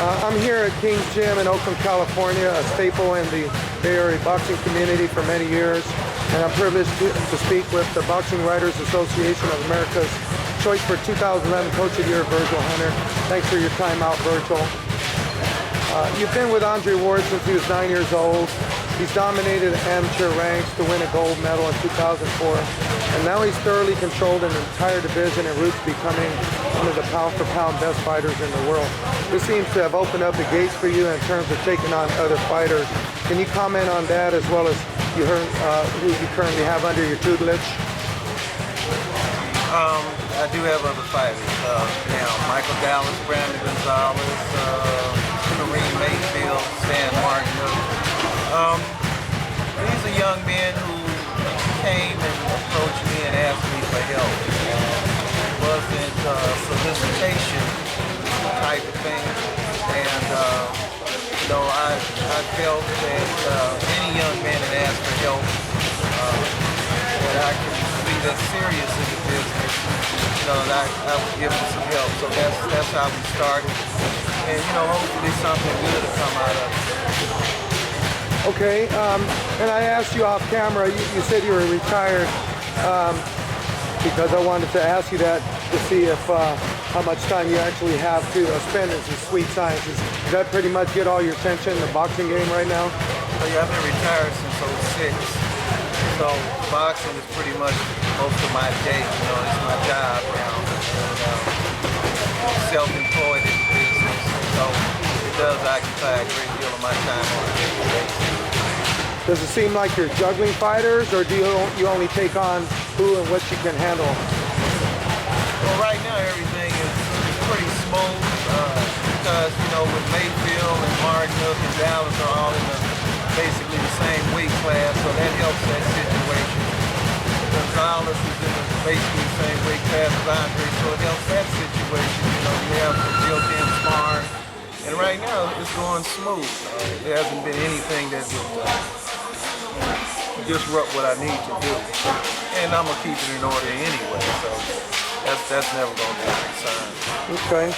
I'm here at King's Gym in Oakland, California, a staple in the Bay Area boxing community for many years. And I'm privileged to speak with the Boxing Writers Association of America's choice for 2011 Coach of the Year, Virgil Hunter. Thanks for your time out, Virgil. You've been with Andre Ward since he was 9 years old. He's dominated amateur ranks to win a gold medal in 2004. And now he's thoroughly controlled an entire division en route to becoming one of the pound-for-pound best fighters in the world. This seems to have opened up the gates for you in terms of taking on other fighters. Can you comment on that, as well as who you currently have under your tutelage? I do have other fighters now. Michael Dallas, Brandon Gonzales, Kareem Mayfield, Stan Martin. These are young men who came and approached me and asked me for help. It wasn't solicitation type of thing. And I felt that any young man that asked for help, that I could be that serious in the business, that I would give them some help. So that's how we started. And hopefully something good will come out of it. Okay, and I asked you off camera, you said you were retired, because I wanted to ask you that to see if how much time you actually have to spend in some sweet sciences. Does that pretty much get all your attention in the boxing game right now? Oh yeah, I've been retired since '06. So boxing is pretty much most of my day. It's my job now. And self-employed in the business. So it does occupy a great deal of my time on a daily basis. Does it seem like you're juggling fighters, or do you only take on who and what you can handle? Well, right now everything is pretty smooth because, with Mayfield and Martin and Dallas are all in basically the same weight class, so that helps that situation. Gonzales is in basically the same weight class as Andre, so it helps that situation. We have some built-in sparring, and right now it's going smooth. There hasn't been anything that would disrupt what I need to do, and I'm gonna keep it in order anyway. So that's never gonna be a concern. Okay.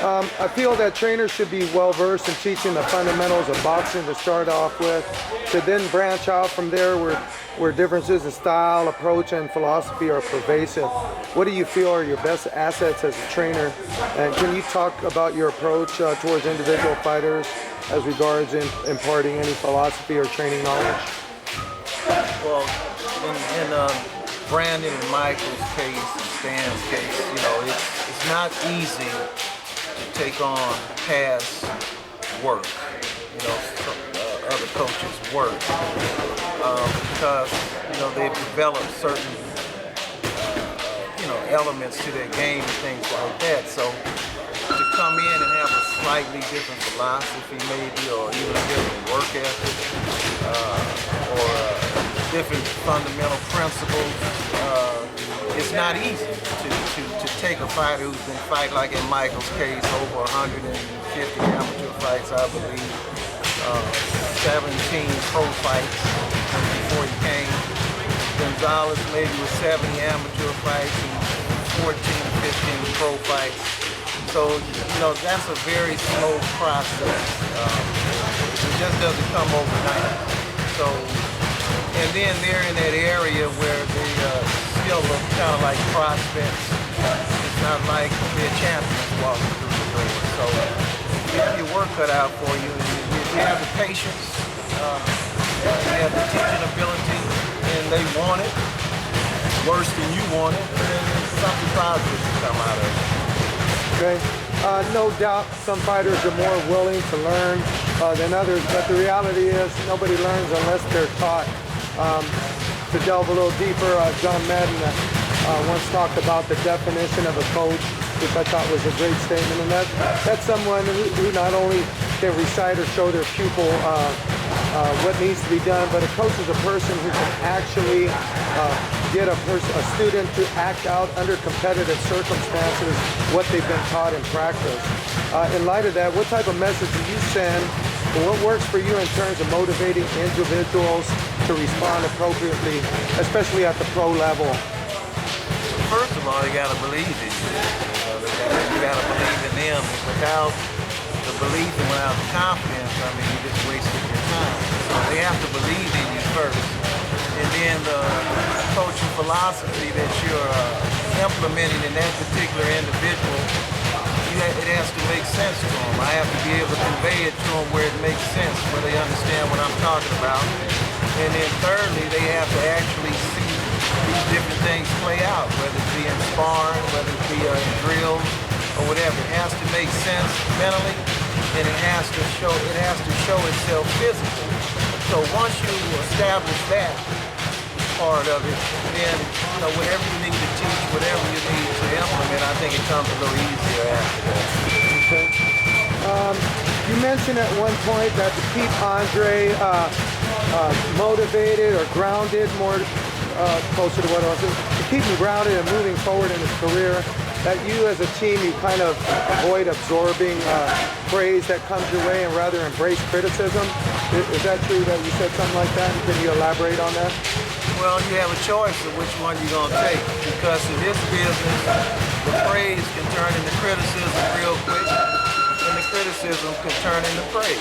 I feel that trainers should be well versed in teaching the fundamentals of boxing to start off with, to then branch out from there where differences in style, approach, and philosophy are pervasive. What do you feel are your best assets as a trainer? And can you talk about your approach towards individual fighters as regards imparting any philosophy or training knowledge? Well, in Brandon and Michael's case, and Stan's case, it's not easy to take on past work, other coaches' work, because they've developed certain elements to their game and things like that. So to come in and have a slightly different philosophy, maybe, or even a different work ethic, or different fundamental principles, it's not easy to take a fighter who's been fighting, like in Michael's case, over 150 amateur fights, I believe, 17 pro fights before he came. Gonzales maybe with 70 amateur fights and 14 or 15 pro fights. So, that's a very slow process. It just doesn't come overnight. So, and then they're in that area where they still look kind of like prospects. It's not like they're champions walking through the door. So you have your work cut out for you. You have the patience, you have the teaching ability, and they want it worse than you want it, and something positive will come out of it. Okay. No doubt some fighters are more willing to learn than others, but the reality is nobody learns unless they're taught. To delve a little deeper, John Madden once talked about the definition of a coach, which I thought was a great statement, and that's someone who not only can recite or show their pupil what needs to be done, but a coach is a person who can actually get a student to act out under competitive circumstances what they've been taught in practice. In light of that, what type of message do you send? What works for you in terms of motivating individuals to respond appropriately, especially at the pro level? First of all, you got to believe in you. You got to believe in them. Without the belief and without the confidence, I mean, you just wasted your time. So they have to believe in you first. And then the coaching philosophy that you're implementing in that particular individual, it has to make sense to them. I have to be able to convey it to them where it makes sense, where they understand what I'm talking about. And then thirdly, they have to actually see these different things play out, whether it be in sparring, whether it be in drills, or whatever. It has to make sense mentally, and it has to show itself physically. So once you establish that part of it, then whatever you need to teach, whatever you need to implement, I think it comes a little easier after that. Okay. You mentioned at one point that to keep Andre motivated or grounded, more closer to what I was saying, to keep him grounded and moving forward in his career, that you as a team, you kind of avoid absorbing praise that comes your way and rather embrace criticism. Is that true that you said something like that? Can you elaborate on that? Well, you have a choice of which one you're going to take, because in this business, the praise can turn into criticism real quick, and the criticism can turn into praise.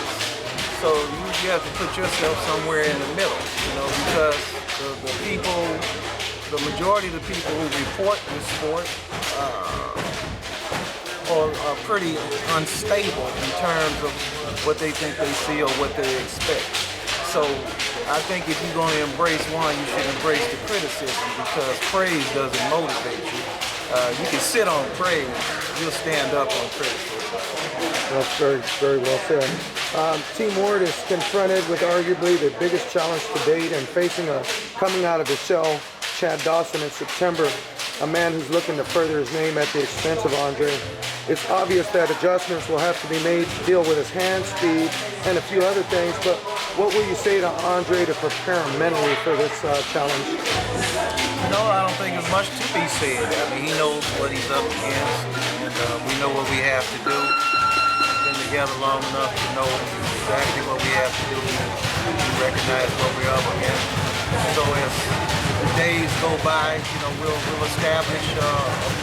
So you have to put yourself somewhere in the middle, because the majority of the people who report this sport are pretty unstable in terms of what they think they see or what they expect. So I think if you're going to embrace one, you should embrace the criticism, because praise doesn't motivate you. You can sit on praise, you'll stand up on criticism. That's very, very well said. Team Ward is confronted with arguably the biggest challenge to date and facing coming out of his shell, Chad Dawson in September, a man who's looking to further his name at the expense of Andre. It's obvious that adjustments will have to be made to deal with his hand speed and a few other things, but what will you say to Andre to prepare him mentally for this challenge? I don't think there's much to be said. I mean, he knows what he's up against, and we know what we have to do. We've been together long enough to know exactly what we have to do. We recognize what we're up against. So as the days go by, we'll establish a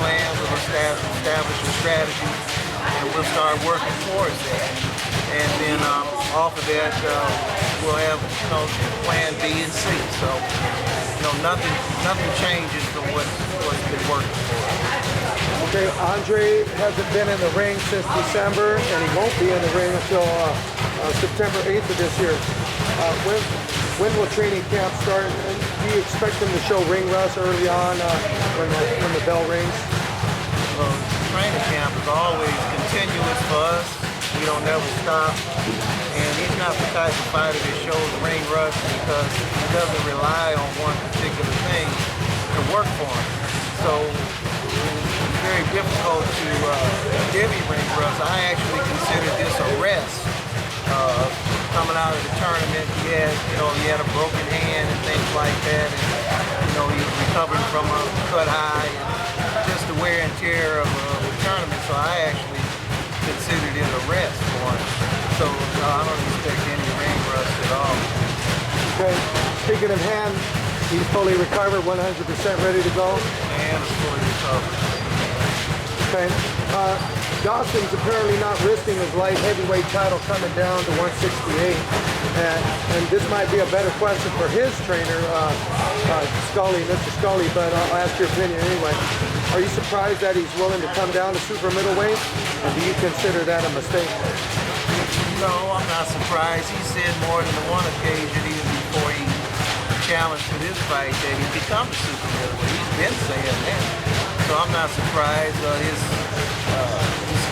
plan, we'll establish a strategy, and we'll start working towards that. And then off of that, we'll have plan B and C. So nothing changes from what's been working for us. Okay, Andre hasn't been in the ring since December, and he won't be in the ring until September 8th of this year. When will training camp start? And do you expect him to show ring rust early on when the bell rings? Well, training camp is always continuous for us. We don't never stop. And he's not the type of fighter that shows ring rust because he doesn't rely on one particular thing to work for him. So it's very difficult to divvy ring rust. I actually consider this a rest. Coming out of the tournament, he had a broken hand and things like that, and he was recovering from a cut high and just the wear and tear of the tournament. So I actually considered it a rest for him. So I don't expect any ring rust at all. Okay. Speaking of hand, he's fully recovered, 100% ready to go. And is fully recovered. Okay. Dawson's apparently not risking his light heavyweight title coming down to 168, and this might be a better question for his trainer, Mr. Scully, but I'll ask your opinion anyway. Are you surprised that he's willing to come down to super middleweight, and do you consider that a mistake? No, I'm not surprised. He said more than one occasion, even before he challenged for this fight, that he'd become a super middleweight. He's been saying that. So I'm not surprised. His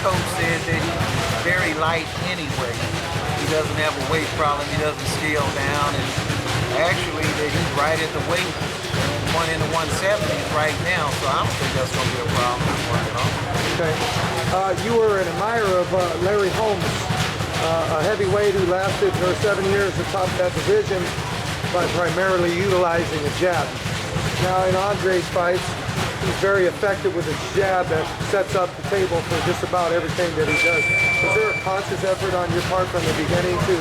coach said that he's very light anyway. He doesn't have a weight problem. He doesn't scale down. And actually, that he's right at the weight, one in the 170s right now. So I don't think that's going to be a problem he's working on. Okay. You were an admirer of Larry Holmes, a heavyweight who lasted for 7 years atop that division by primarily utilizing a jab. Now in Andre's fights, he's very effective with his jab that sets up the table for just about everything that he does. Was there a conscious effort on your part from the beginning to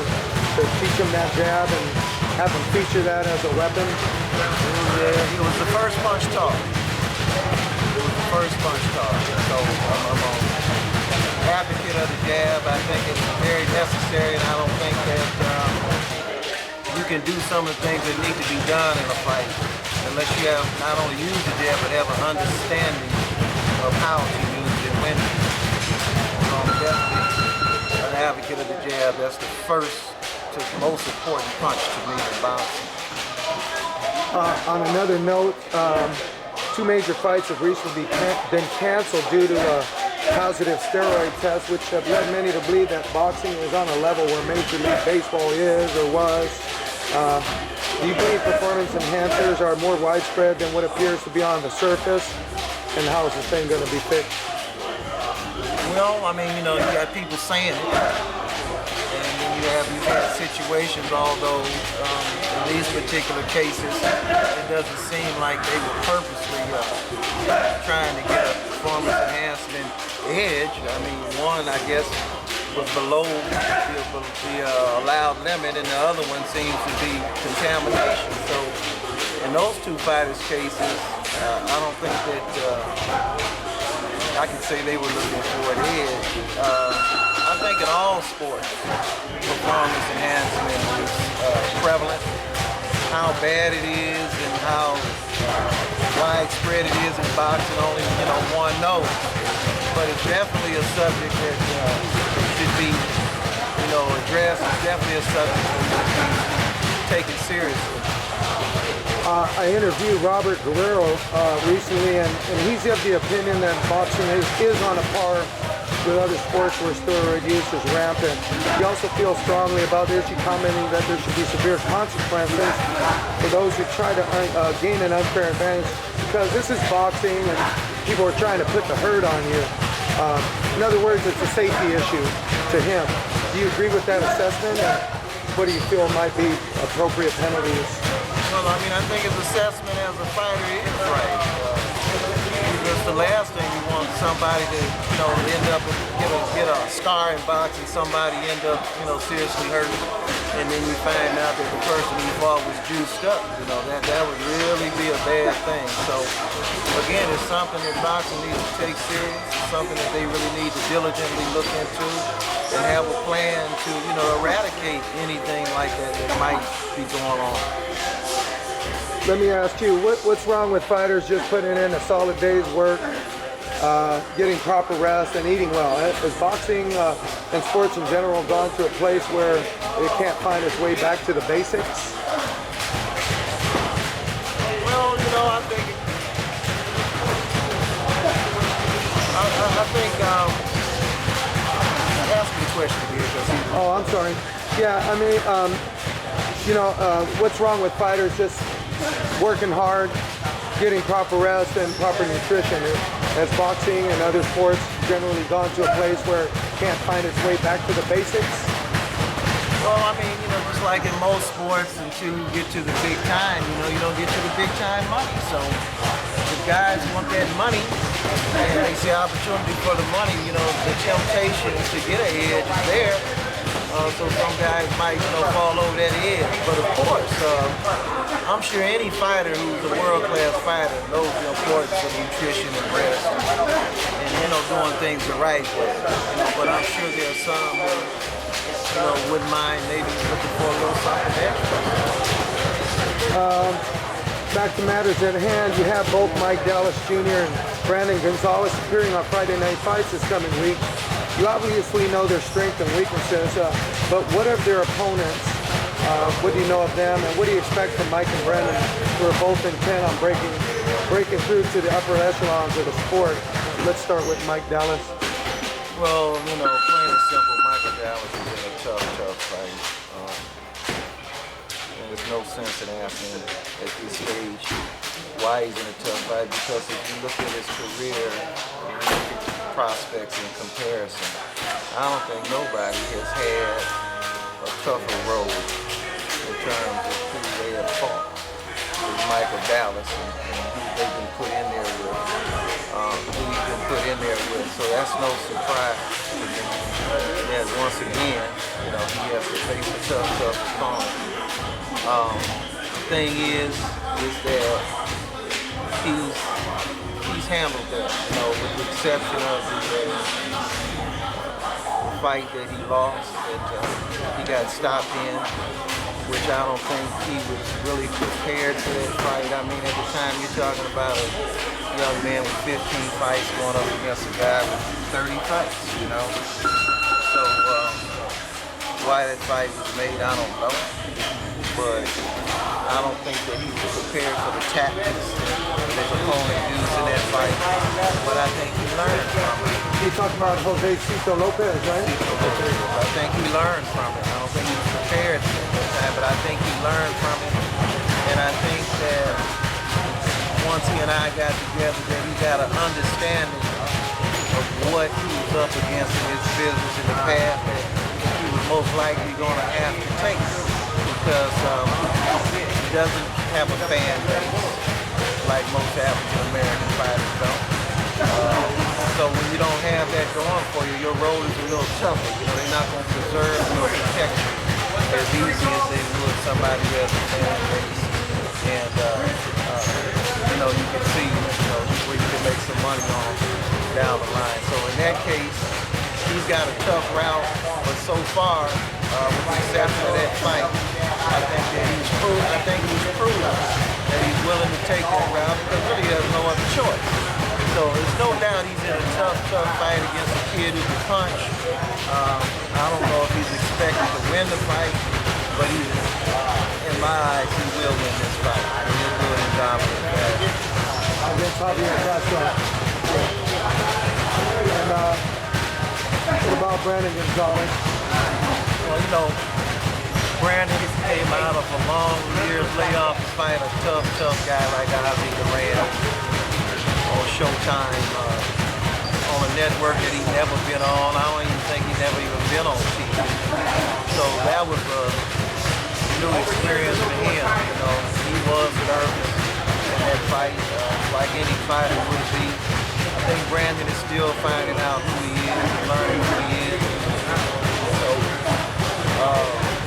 teach him that jab and have him feature that as a weapon? It was the first punch taught. So advocate of the jab. I think it's very necessary, and I don't think that you can do some of the things that need to be done in a fight unless you have not only used the jab, but have an understanding of how to use it and when. I'm definitely an advocate of the jab. That's the first to most important punch to me in boxing. On another note, 2 major fights have recently been canceled due to a positive steroid test, which have led many to believe that boxing is on a level where Major League Baseball is or was. Do you believe performance enhancers are more widespread than what appears to be on the surface? And how is this thing going to be fixed? Well, I mean, you know, you got people saying it, and then you've had situations, although in these particular cases, it doesn't seem like they were purposely trying to get a performance enhancement edge. I mean, one, I guess, was below the allowed limit, and the other one seems to be contamination. So, in those 2 fighters' cases, I don't think that I can say they were looking for an edge. I think in all sports, performance enhancement is prevalent. How bad it is and how widespread it is in boxing, only one knows. But it's definitely a subject that should be, addressed. It's definitely a subject that should be taken seriously. I interviewed Robert Guerrero recently, and he's of the opinion that boxing is on a par with other sports where steroid use is rampant. He also feels strongly about the issue, commenting that there should be severe consequences for those who try to gain an unfair advantage, because this is boxing and people are trying to put the hurt on you. In other words, it's a safety issue to him. Do you agree with that assessment? And what do you feel might be appropriate penalties? Well, I mean, I think his assessment as a fighter is right. Because the last thing you want somebody to, end up get a scar in boxing, somebody end up, seriously hurt, and then you find out that the person you fought was juiced up. That would really be a bad thing. So, again, it's something that boxing needs to take serious. It's something that they really need to diligently look into and have a plan to, eradicate anything like that that might be going on. Let me ask you, what's wrong with fighters just putting in a solid day's work, getting proper rest, and eating well? Has boxing and sports in general gone to a place where it can't find its way back to the basics? Well, I think ask me the question here. Oh, I'm sorry. Yeah, I mean, what's wrong with fighters just working hard, getting proper rest and proper nutrition? Has boxing and other sports generally gone to a place where it can't find its way back to the basics? Well, I mean, just like in most sports, until you get to the big time, you don't get to the big time money. So the guys want that money, and they see opportunity for the money. The temptation to get an edge is there. So some guys might, fall over that edge. But of course, I'm sure any fighter who's a world-class fighter knows the importance of nutrition and rest and doing things the right way. But I'm sure there's some who, wouldn't mind maybe looking for a little something extra. Back to matters at hand, you have both Mike Dallas Jr. and Brandon Gonzales appearing on Friday Night Fights this coming week. You obviously know their strengths and weaknesses, but what of their opponents? What do you know of them, and what do you expect from Mike and Brandon, who are both intent on breaking through to the upper echelons of the sport? Let's start with Mike Dallas. Well, plain and simple, Michael Dallas is in a tough fight. And there's no sense in asking at this stage why he's in a tough fight, because if you look at his career, prospects in comparison, I don't think nobody has had a tougher road in terms of who they have fought with Michael Dallas and who they've been put in there with, who he's been put in there with. So that's no surprise to me. Yes, once again, he has to face a tough opponent. The thing is that he's handled that, with the exception of fight that he lost, that he got stopped in, which I don't think he was really prepared for that fight. I mean, at the time you're talking about a young man with 15 fights going up against a guy with 30 fights, you know? So why that fight was made, I don't know. But I don't think that he was prepared for the tactics that his opponent used in that fight. But I think he learned from it. You talked about Jose Cito Lopez, right? I think he learned from it. I don't think he was prepared for it that time, but I think he learned from it. And I think that once he and I got together, that he got an understanding of what he was up against in his business in the past that he was most likely going to have to take, because he doesn't have a fan base like most African American fighters don't. So when you don't have that going for you, your road is a little tougher. You know, they're not going to preserve or protect you as easy as they would somebody who has a fan base. And you know, you can see, you know, where you can make some money on down the line. So in that case, he's got a tough route, but so far, with the exception of that fight, I think he's proven that he's willing to take that route because really he has no other choice. So there's no doubt he's in a tough fight against a kid who can punch. I don't know if he's expected to win the fight, but in my eyes, he will win this fight. He'll do it in dominant fashion. Against Javier Castro. And what about Brandon Gonzales? Well, you know, Brandon came out of a long year's layoff to fight a tough guy like Ozzy Duran on Showtime, on a network that he'd never been on. I don't even think he'd never even been on TV. So that was a new experience for him. You know, he was nervous in that fight, like any fighter would be. I think Brandon is still finding out who he is and learning who he is. So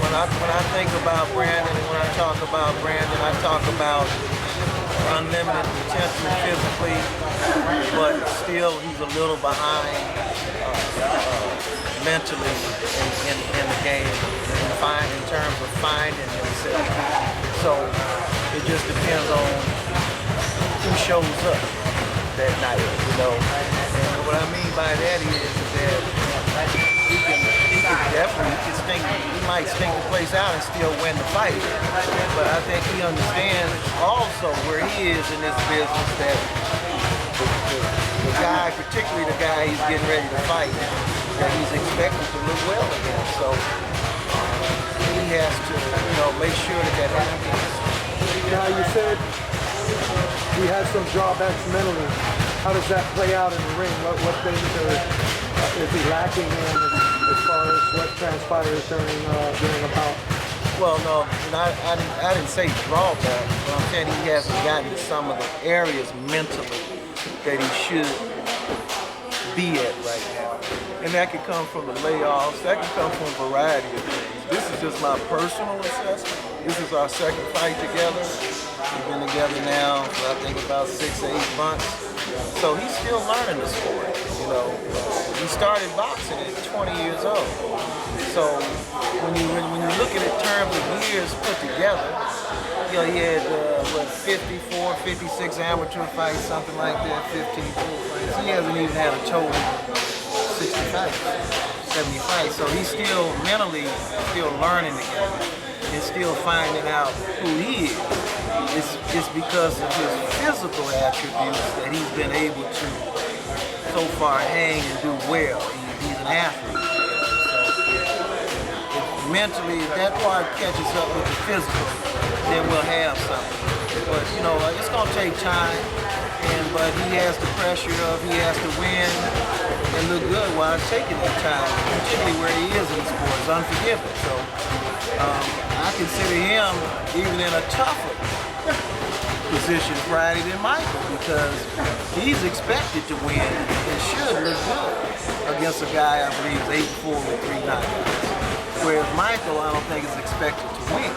when I think about Brandon and when I talk about Brandon, I talk about unlimited potential physically, but still he's a little behind mentally in the game in terms of finding himself. So it just depends on who shows up that night, you know. And what I mean by that is that he might stink the place out and still win the fight. But I think he understands also where he is in this business, that the guy, particularly the guy he's getting ready to fight, that he's expected to look well against. So he has to, you know, make sure that happens. Now you said he has some drawbacks mentally. How does that play out in the ring? What things is he lacking in as far as what transpires during a bout? Well, no, I didn't say drawback, but I'm saying he hasn't gotten to some of the areas mentally that he should be at right now. And that could come from the layoffs, that could come from a variety of things. This is just my personal assessment. This is our second fight together. We've been together now for I think about 6 to 8 months. So he's still learning the sport, you know. He started boxing at 20 years old. So when you look at it in terms of years put together, you know, he had 54, 56 amateur fights, something like that, 15 full fights. He hasn't even had a total 60 fights, 70 fights. So he's still mentally still learning the game and still finding out who he is. It's because of his physical attributes that he's been able to so far hang and do well. He's an athlete. So if mentally, if that part catches up with the physical, then we'll have something. But you know, it's gonna take time. But he has the pressure of he has to win and look good while taking that time, particularly where he is in the sport. It's unforgiving. So I consider him even in a tougher position Friday than Michael, because he's expected to win and should look good against a guy I believe is 8-4 with 3 knockouts. Whereas Michael, I don't think is expected to win.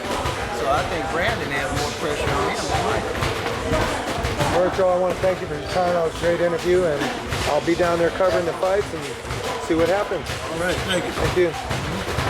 So I think Brandon has more pressure on him than Michael. Virgil, I want to thank you for your time. That was a great interview, and I'll be down there covering the fights and see what happens. All right, thank you. Thank you.